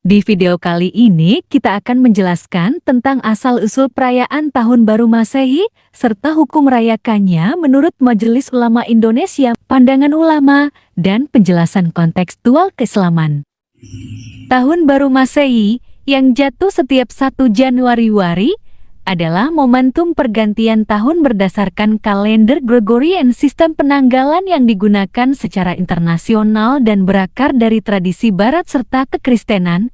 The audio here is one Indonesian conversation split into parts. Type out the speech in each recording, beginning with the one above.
Di video kali ini kita akan menjelaskan tentang asal-usul perayaan Tahun Baru Masehi serta hukum merayakannya menurut Majelis Ulama Indonesia, pandangan ulama, dan penjelasan kontekstual keislaman. Tahun Baru Masehi yang jatuh setiap 1 Januari adalah momentum pergantian tahun berdasarkan kalender Gregorian, sistem penanggalan yang digunakan secara internasional dan berakar dari tradisi Barat serta kekristenan.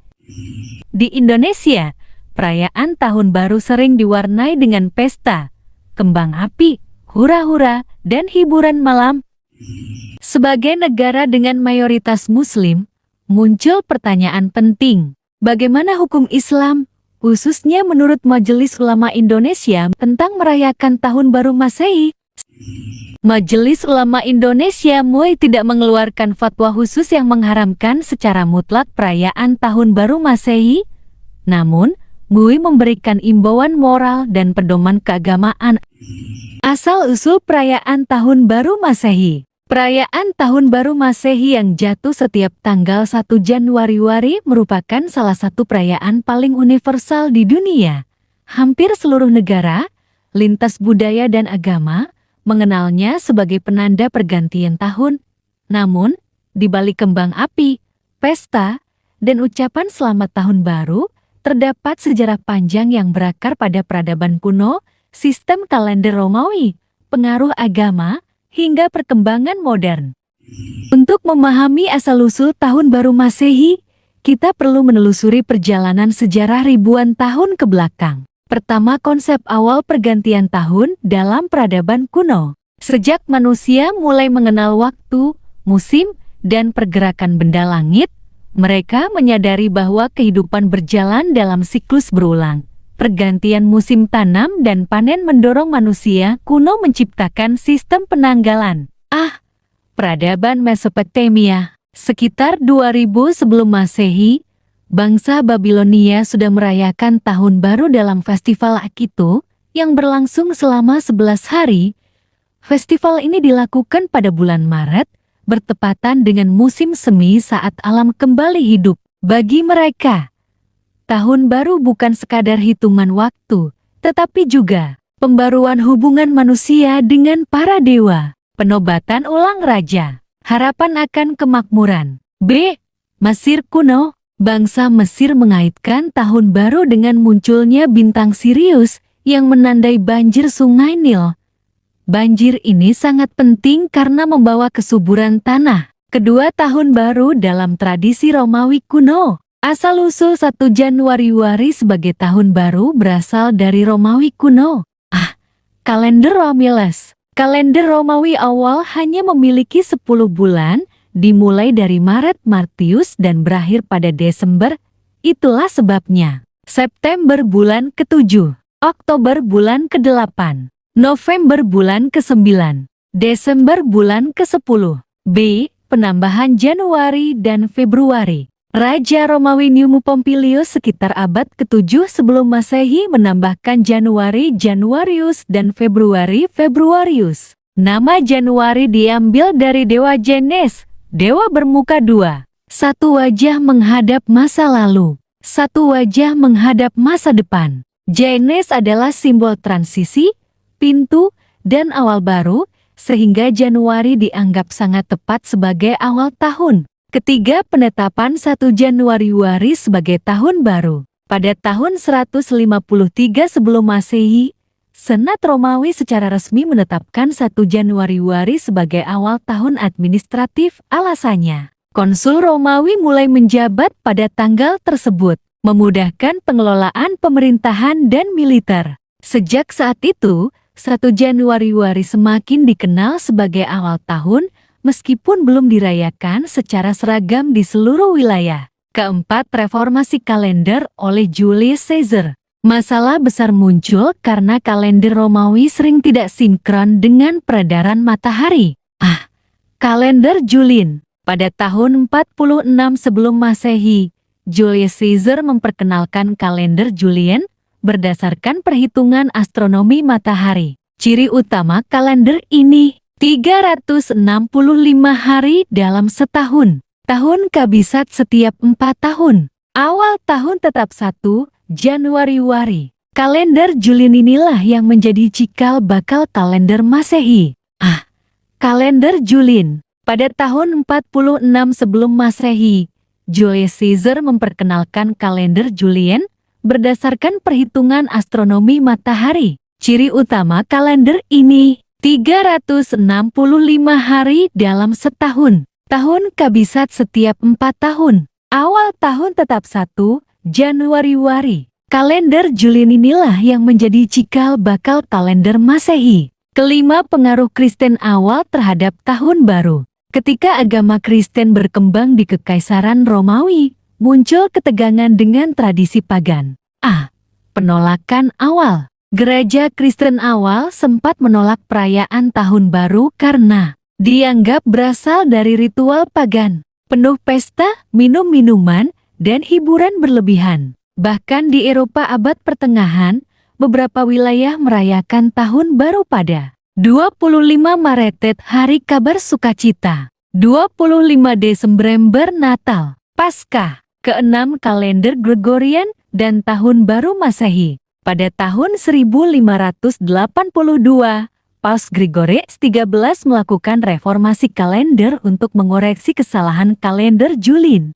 Di Indonesia, perayaan Tahun Baru sering diwarnai dengan pesta, kembang api, hura-hura, dan hiburan malam. Sebagai negara dengan mayoritas Muslim, muncul pertanyaan penting. Bagaimana hukum Islam, khususnya menurut Majelis Ulama Indonesia, tentang merayakan Tahun Baru Masehi? Majelis Ulama Indonesia MUI tidak mengeluarkan fatwa khusus yang mengharamkan secara mutlak perayaan Tahun Baru Masehi. Namun, MUI memberikan imbauan moral dan pedoman keagamaan. Asal-usul perayaan Tahun Baru Masehi. Perayaan Tahun Baru Masehi yang jatuh setiap tanggal 1 Januari merupakan salah satu perayaan paling universal di dunia. Hampir seluruh negara, lintas budaya dan agama mengenalnya sebagai penanda pergantian tahun. Namun, di balik kembang api, pesta, dan ucapan selamat tahun baru, terdapat sejarah panjang yang berakar pada peradaban kuno, sistem kalender Romawi, pengaruh agama, hingga perkembangan modern. Untuk memahami asal-usul Tahun Baru Masehi, kita perlu menelusuri perjalanan sejarah ribuan tahun ke belakang. Pertama, konsep awal pergantian tahun dalam peradaban kuno. Sejak manusia mulai mengenal waktu, musim, dan pergerakan benda langit, mereka menyadari bahwa kehidupan berjalan dalam siklus berulang. Pergantian musim tanam dan panen mendorong manusia kuno menciptakan sistem penanggalan. Peradaban Mesopotamia. Sekitar 2000 sebelum Masehi, bangsa Babilonia sudah merayakan Tahun Baru dalam festival Akito yang berlangsung selama 11 hari. Festival ini dilakukan pada bulan Maret, bertepatan dengan musim semi saat alam kembali hidup. Bagi mereka, Tahun Baru bukan sekadar hitungan waktu, tetapi juga pembaruan hubungan manusia dengan para dewa, penobatan ulang raja, harapan akan kemakmuran. Mesir kuno. Bangsa Mesir mengaitkan Tahun Baru dengan munculnya bintang Sirius yang menandai banjir Sungai Nil. Banjir ini sangat penting karena membawa kesuburan tanah. Kedua, Tahun Baru dalam tradisi Romawi kuno. Asal-usul 1 Januari sebagai Tahun Baru berasal dari Romawi kuno. Kalender Romulus. Kalender Romawi awal hanya memiliki 10 bulan, dimulai dari Maret Martius dan berakhir pada Desember. Itulah sebabnya September bulan ke-7, Oktober bulan ke-8, November bulan ke-9, Desember bulan ke-10. Penambahan Januari dan Februari. Raja Romawi Numa Pompilius sekitar abad ke-7 sebelum Masehi menambahkan Januari Januarius dan Februari Februarius. Nama Januari diambil dari dewa Janus, dewa bermuka dua. Satu wajah menghadap masa lalu, satu wajah menghadap masa depan. Janus adalah simbol transisi, pintu, dan awal baru, sehingga Januari dianggap sangat tepat sebagai awal tahun. Ketiga, penetapan 1 Januari sebagai Tahun Baru. Pada tahun 153 sebelum Masehi, Senat Romawi secara resmi menetapkan 1 Januari sebagai awal tahun administratif. Alasannya, Konsul Romawi mulai menjabat pada tanggal tersebut, memudahkan pengelolaan pemerintahan dan militer. Sejak saat itu, 1 Januari semakin dikenal sebagai awal tahun, meskipun belum dirayakan secara seragam di seluruh wilayah. Keempat, reformasi kalender oleh Julius Caesar. Masalah besar muncul karena kalender Romawi sering tidak sinkron dengan peredaran matahari. Kalender Julian. Pada tahun 46 sebelum Masehi, Julius Caesar memperkenalkan kalender Julian berdasarkan perhitungan astronomi matahari. Ciri utama kalender ini 365 hari dalam setahun. Tahun kabisat setiap 4 tahun. Awal tahun tetap 1 Januari. Kalender Julian inilah yang menjadi cikal bakal kalender Masehi. Kalender Julian. Pada tahun 46 sebelum Masehi, Julius Caesar memperkenalkan kalender Julian berdasarkan perhitungan astronomi matahari. Ciri utama kalender ini 365 hari dalam setahun. Tahun kabisat setiap 4 tahun. Awal tahun tetap 1 Januari. Kalender Julian inilah yang menjadi cikal bakal kalender Masehi. Kelima, pengaruh Kristen awal terhadap tahun baru. Ketika agama Kristen berkembang di Kekaisaran Romawi, muncul ketegangan dengan tradisi pagan. Penolakan awal. Gereja Kristen awal sempat menolak perayaan tahun baru karena dianggap berasal dari ritual pagan, penuh pesta, minum-minuman, dan hiburan berlebihan. Bahkan di Eropa abad pertengahan, beberapa wilayah merayakan tahun baru pada 25 Maret Hari Kabar Sukacita, 25 Desember Natal, Paskah, keenam kalender Gregorian, dan Tahun Baru Masehi. Pada tahun 1582, Paus Gregorius XIII melakukan reformasi kalender untuk mengoreksi kesalahan kalender Julian.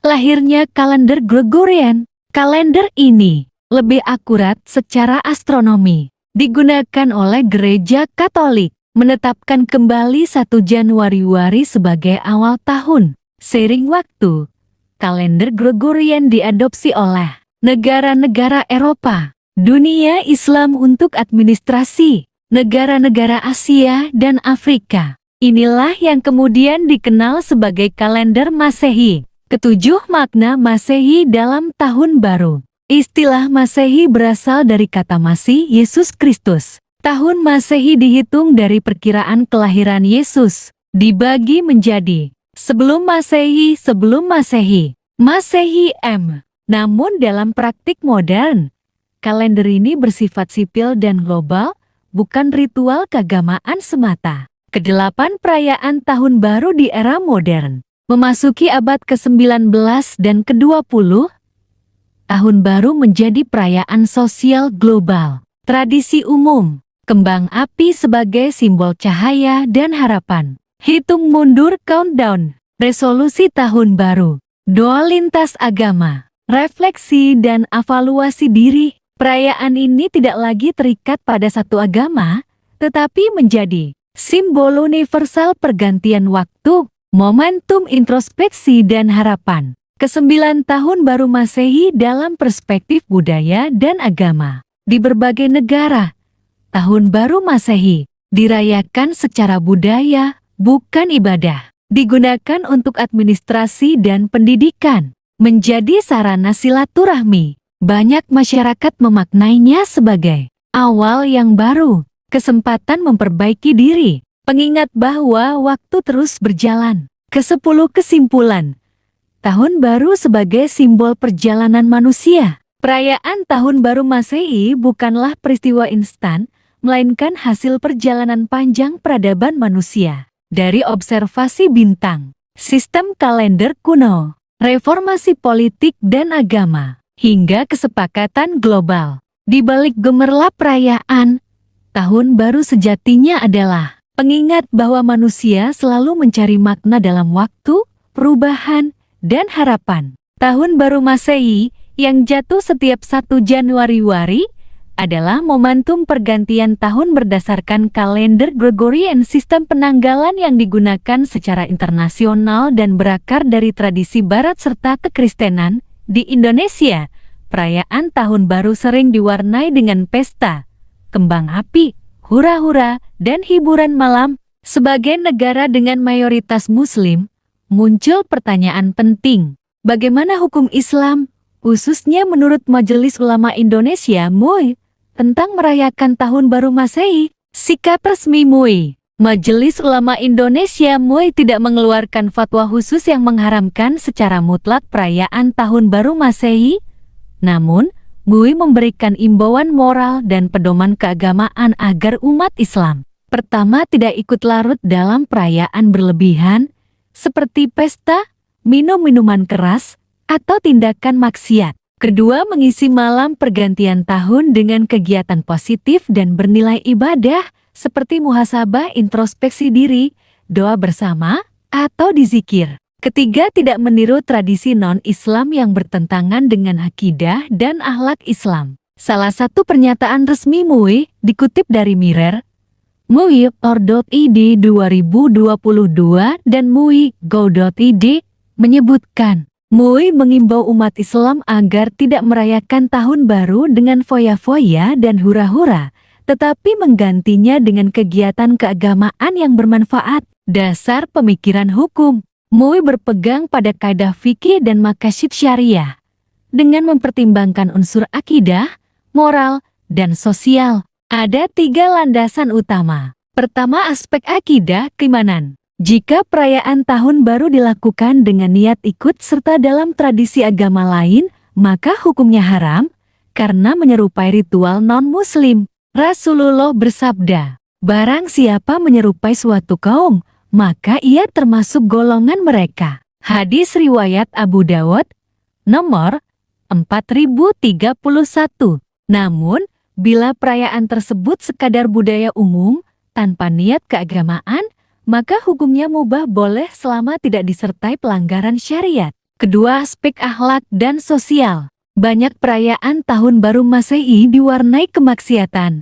Lahirnya kalender Gregorian. Kalender ini lebih akurat secara astronomi. Digunakan oleh Gereja Katolik, menetapkan kembali 1 Januari sebagai awal tahun. Seiring waktu, kalender Gregorian diadopsi oleh negara-negara Eropa, dunia Islam untuk administrasi, negara-negara Asia dan Afrika. Inilah yang kemudian dikenal sebagai kalender Masehi. Ketujuh, makna Masehi dalam Tahun Baru. Istilah Masehi berasal dari kata Masih, Yesus Kristus. Tahun Masehi dihitung dari perkiraan kelahiran Yesus, dibagi menjadi sebelum Masehi, Masehi M. Namun dalam praktik modern, kalender ini bersifat sipil dan global, bukan ritual keagamaan semata. Kedelapan, perayaan Tahun Baru di era modern. Memasuki abad ke-19 dan ke-20, Tahun Baru menjadi perayaan sosial global. Tradisi umum, kembang api sebagai simbol cahaya dan harapan. Hitung mundur countdown, resolusi Tahun Baru. Doa lintas agama, refleksi dan evaluasi diri. Perayaan ini tidak lagi terikat pada satu agama, tetapi menjadi simbol universal pergantian waktu, momentum introspeksi dan harapan. Ke-9 Tahun Baru Masehi dalam perspektif budaya dan agama. Di berbagai negara, Tahun Baru Masehi dirayakan secara budaya, bukan ibadah. Digunakan untuk administrasi dan pendidikan. Menjadi sarana silaturahmi. Banyak masyarakat memaknainya sebagai awal yang baru, kesempatan memperbaiki diri, pengingat bahwa waktu terus berjalan. Ke-10 kesimpulan. Tahun Baru sebagai simbol perjalanan manusia. Perayaan Tahun Baru Masehi bukanlah peristiwa instan, melainkan hasil perjalanan panjang peradaban manusia. Dari observasi bintang, sistem kalender kuno, reformasi politik dan agama, hingga kesepakatan global. Di balik gemerlap perayaan, Tahun Baru sejatinya adalah pengingat bahwa manusia selalu mencari makna dalam waktu, perubahan, dan harapan. Tahun Baru Masehi yang jatuh setiap 1 Januari adalah momentum pergantian tahun berdasarkan kalender Gregorian, sistem penanggalan yang digunakan secara internasional dan berakar dari tradisi Barat serta kekristenan. Di Indonesia, perayaan Tahun Baru sering diwarnai dengan pesta, kembang api, hura-hura, dan hiburan malam. Sebagai negara dengan mayoritas Muslim, muncul pertanyaan penting. Bagaimana hukum Islam, khususnya menurut Majelis Ulama Indonesia (MUI), tentang merayakan Tahun Baru Masehi? Sikap resmi MUI. Majelis Ulama Indonesia (MUI) tidak mengeluarkan fatwa khusus yang mengharamkan secara mutlak perayaan Tahun Baru Masehi. Namun, MUI memberikan imbauan moral dan pedoman keagamaan agar umat Islam, pertama, tidak ikut larut dalam perayaan berlebihan, seperti pesta, minum minuman keras, atau tindakan maksiat. Kedua, mengisi malam pergantian tahun dengan kegiatan positif dan bernilai ibadah seperti muhasabah, introspeksi diri, doa bersama, atau dizikir. Ketiga, tidak meniru tradisi non-Islam yang bertentangan dengan akidah dan akhlak Islam. Salah satu pernyataan resmi MUI dikutip dari Mirror, MUI.id 2022 dan MUI.go.id menyebutkan, MUI mengimbau umat Islam agar tidak merayakan tahun baru dengan foya-foya dan hura-hura, tetapi menggantinya dengan kegiatan keagamaan yang bermanfaat. Dasar pemikiran hukum, MUI berpegang pada kaidah fikih dan maqasid syariah, dengan mempertimbangkan unsur akidah, moral, dan sosial. Ada 3 landasan utama. Pertama, aspek akidah, keimanan. Jika perayaan tahun baru dilakukan dengan niat ikut serta dalam tradisi agama lain, maka hukumnya haram karena menyerupai ritual non-muslim. Rasulullah bersabda, barang siapa menyerupai suatu kaum, maka ia termasuk golongan mereka. Hadis riwayat Abu Dawud, nomor 4031. Namun, bila perayaan tersebut sekadar budaya umum, tanpa niat keagamaan, maka hukumnya mubah boleh selama tidak disertai pelanggaran syariat. Kedua, aspek akhlak dan sosial. Banyak perayaan tahun baru Masehi diwarnai kemaksiatan,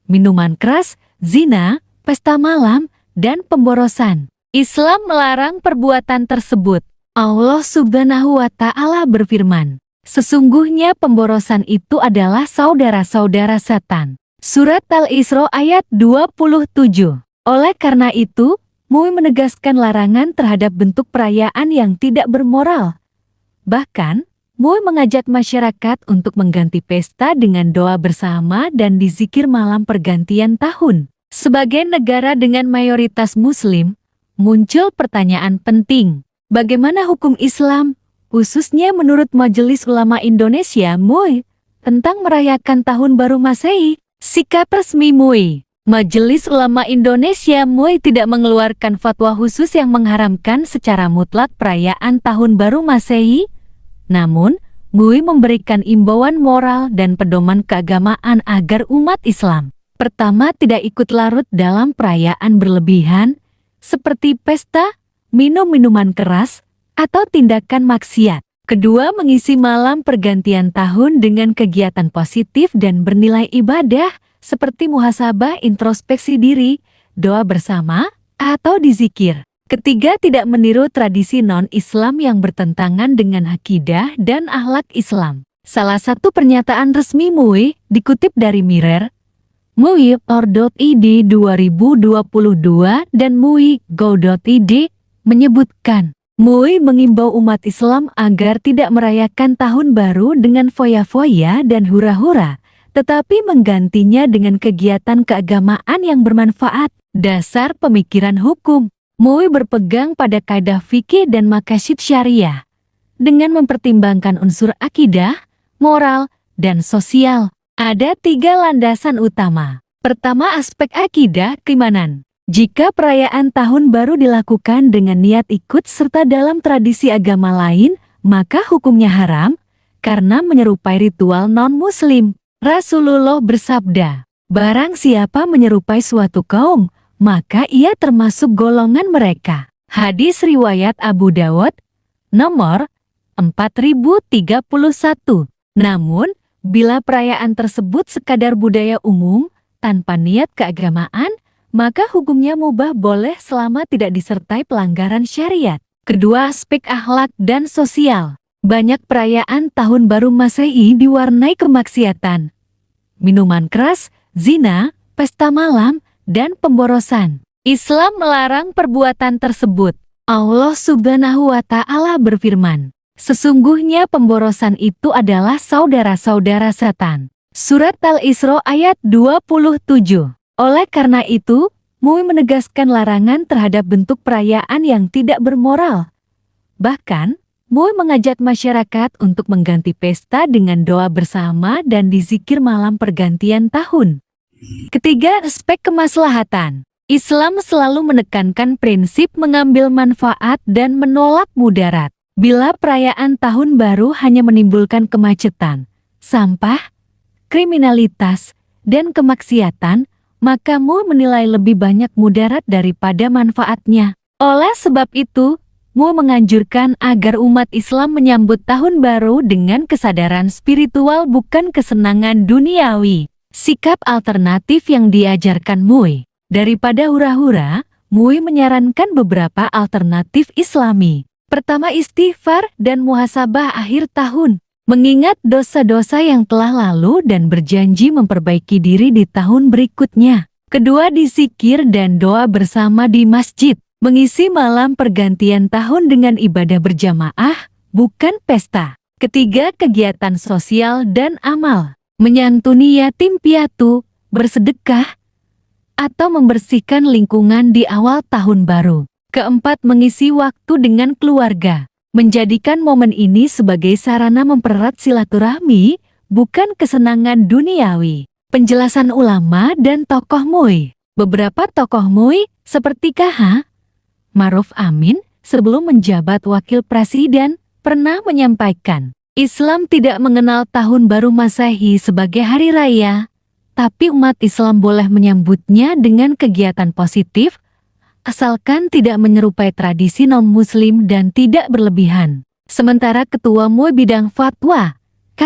minuman keras, zina, pesta malam, dan pemborosan. Islam melarang perbuatan tersebut. Allah Subhanahu wa Ta'ala berfirman, sesungguhnya pemborosan itu adalah saudara-saudara setan. Surat Al-Isra ayat 27. Oleh karena itu, MUI menegaskan larangan terhadap bentuk perayaan yang tidak bermoral. Bahkan, MUI mengajak masyarakat untuk mengganti pesta dengan doa bersama dan dizikir malam pergantian tahun. Sebagai negara dengan mayoritas Muslim, muncul pertanyaan penting. Bagaimana hukum Islam, khususnya menurut Majelis Ulama Indonesia MUI, tentang merayakan Tahun Baru Masehi? Sikap resmi MUI. Majelis Ulama Indonesia MUI tidak mengeluarkan fatwa khusus yang mengharamkan secara mutlak perayaan Tahun Baru Masehi. Namun, MUI memberikan imbauan moral dan pedoman keagamaan agar umat Islam, pertama, tidak ikut larut dalam perayaan berlebihan, seperti pesta, minum minuman keras, atau tindakan maksiat. Kedua, mengisi malam pergantian tahun dengan kegiatan positif dan bernilai ibadah, seperti muhasabah, introspeksi diri, doa bersama, atau dizikir. Ketiga, tidak meniru tradisi non-Islam yang bertentangan dengan akidah dan akhlak Islam. Salah satu pernyataan resmi MUI dikutip dari Mirror, MUI.id 2022 dan MUI.go.id menyebutkan, MUI mengimbau umat Islam agar tidak merayakan tahun baru dengan foya-foya dan hura-hura, tetapi menggantinya dengan kegiatan keagamaan yang bermanfaat. Dasar pemikiran hukum, MUI berpegang pada kaidah fikih dan maqasid syariah, dengan mempertimbangkan unsur akidah, moral, dan sosial. Ada 3 landasan utama. Pertama, aspek akidah, keimanan. Jika perayaan tahun baru dilakukan dengan niat ikut serta dalam tradisi agama lain, maka hukumnya haram karena menyerupai ritual non-muslim. Rasulullah bersabda, barang siapa menyerupai suatu kaum, maka ia termasuk golongan mereka. Hadis riwayat Abu Dawud, nomor 4031. Namun, bila perayaan tersebut sekadar budaya umum, tanpa niat keagamaan, maka hukumnya mubah boleh selama tidak disertai pelanggaran syariat. Kedua, aspek akhlak dan sosial. Banyak perayaan tahun baru Masehi diwarnai kemaksiatan, minuman keras, zina, pesta malam, dan pemborosan. Islam melarang perbuatan tersebut. Allah Subhanahu wa Ta'ala berfirman, sesungguhnya pemborosan itu adalah saudara-saudara setan. Surat Al-Isra ayat 27. Oleh karena itu, MUI menegaskan larangan terhadap bentuk perayaan yang tidak bermoral. Bahkan, MUI mengajak masyarakat untuk mengganti pesta dengan doa bersama dan dizikir malam pergantian tahun. Ketiga, aspek kemaslahatan. Islam selalu menekankan prinsip mengambil manfaat dan menolak mudarat. Bila perayaan tahun baru hanya menimbulkan kemacetan, sampah, kriminalitas, dan kemaksiatan, maka Mu menilai lebih banyak mudarat daripada manfaatnya. Oleh sebab itu, Mu menganjurkan agar umat Islam menyambut tahun baru dengan kesadaran spiritual bukan kesenangan duniawi. Sikap alternatif yang diajarkan Mu. Daripada hura-hura, Mu menyarankan beberapa alternatif Islami. Pertama, istighfar dan muhasabah akhir tahun. Mengingat dosa-dosa yang telah lalu dan berjanji memperbaiki diri di tahun berikutnya. Kedua, disikir dan doa bersama di masjid. Mengisi malam pergantian tahun dengan ibadah berjamaah, bukan pesta. Ketiga, kegiatan sosial dan amal. Menyantuni yatim piatu, bersedekah, atau membersihkan lingkungan di awal tahun baru. Keempat, mengisi waktu dengan keluarga. Menjadikan momen ini sebagai sarana mempererat silaturahmi, bukan kesenangan duniawi. Penjelasan ulama dan tokoh Mu. Beberapa tokoh Mu, seperti K.H. Ma'ruf Amin, sebelum menjabat wakil presiden, pernah menyampaikan, Islam tidak mengenal tahun baru Masehi sebagai hari raya, tapi umat Islam boleh menyambutnya dengan kegiatan positif, asalkan tidak menyerupai tradisi non-muslim dan tidak berlebihan. Sementara Ketua MUI bidang fatwa, K.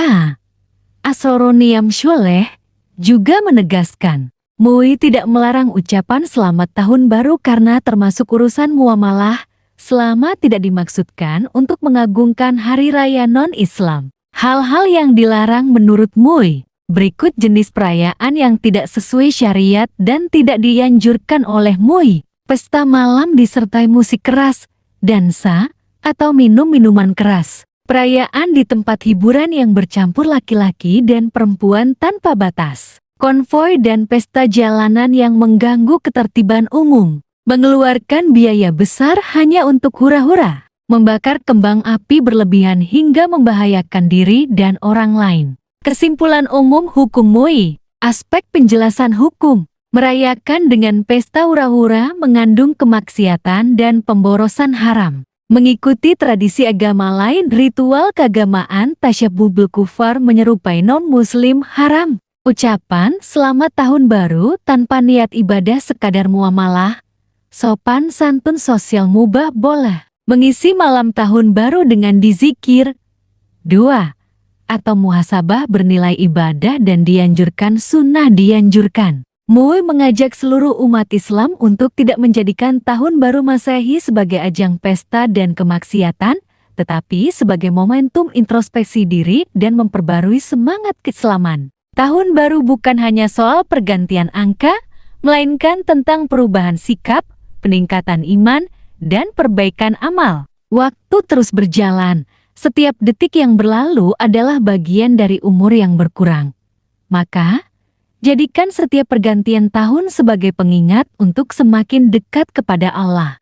Asroruniam Syoleh, juga menegaskan, MUI tidak melarang ucapan selamat tahun baru karena termasuk urusan muamalah, selama tidak dimaksudkan untuk mengagungkan hari raya non-Islam. Hal-hal yang dilarang menurut MUI, berikut jenis perayaan yang tidak sesuai syariat dan tidak dianjurkan oleh MUI. Pesta malam disertai musik keras, dansa, atau minum minuman keras. Perayaan di tempat hiburan yang bercampur laki-laki dan perempuan tanpa batas. Konvoi dan pesta jalanan yang mengganggu ketertiban umum. Mengeluarkan biaya besar hanya untuk hura-hura. Membakar kembang api berlebihan hingga membahayakan diri dan orang lain. Kesimpulan umum hukum MUI. Aspek penjelasan hukum. Merayakan dengan pesta hura-hura mengandung kemaksiatan dan pemborosan haram. Mengikuti tradisi agama lain, ritual keagamaan tasyabbuh bil kufar menyerupai non-muslim haram. Ucapan selamat tahun baru tanpa niat ibadah sekadar muamalah, sopan santun sosial mubah boleh. Mengisi malam tahun baru dengan dizikir, doa, atau muhasabah bernilai ibadah dan dianjurkan sunnah dianjurkan. MUI mengajak seluruh umat Islam untuk tidak menjadikan tahun baru Masehi sebagai ajang pesta dan kemaksiatan, tetapi sebagai momentum introspeksi diri dan memperbarui semangat keislaman. Tahun baru bukan hanya soal pergantian angka, melainkan tentang perubahan sikap, peningkatan iman, dan perbaikan amal. Waktu terus berjalan, setiap detik yang berlalu adalah bagian dari umur yang berkurang. Maka, jadikan setiap pergantian tahun sebagai pengingat untuk semakin dekat kepada Allah.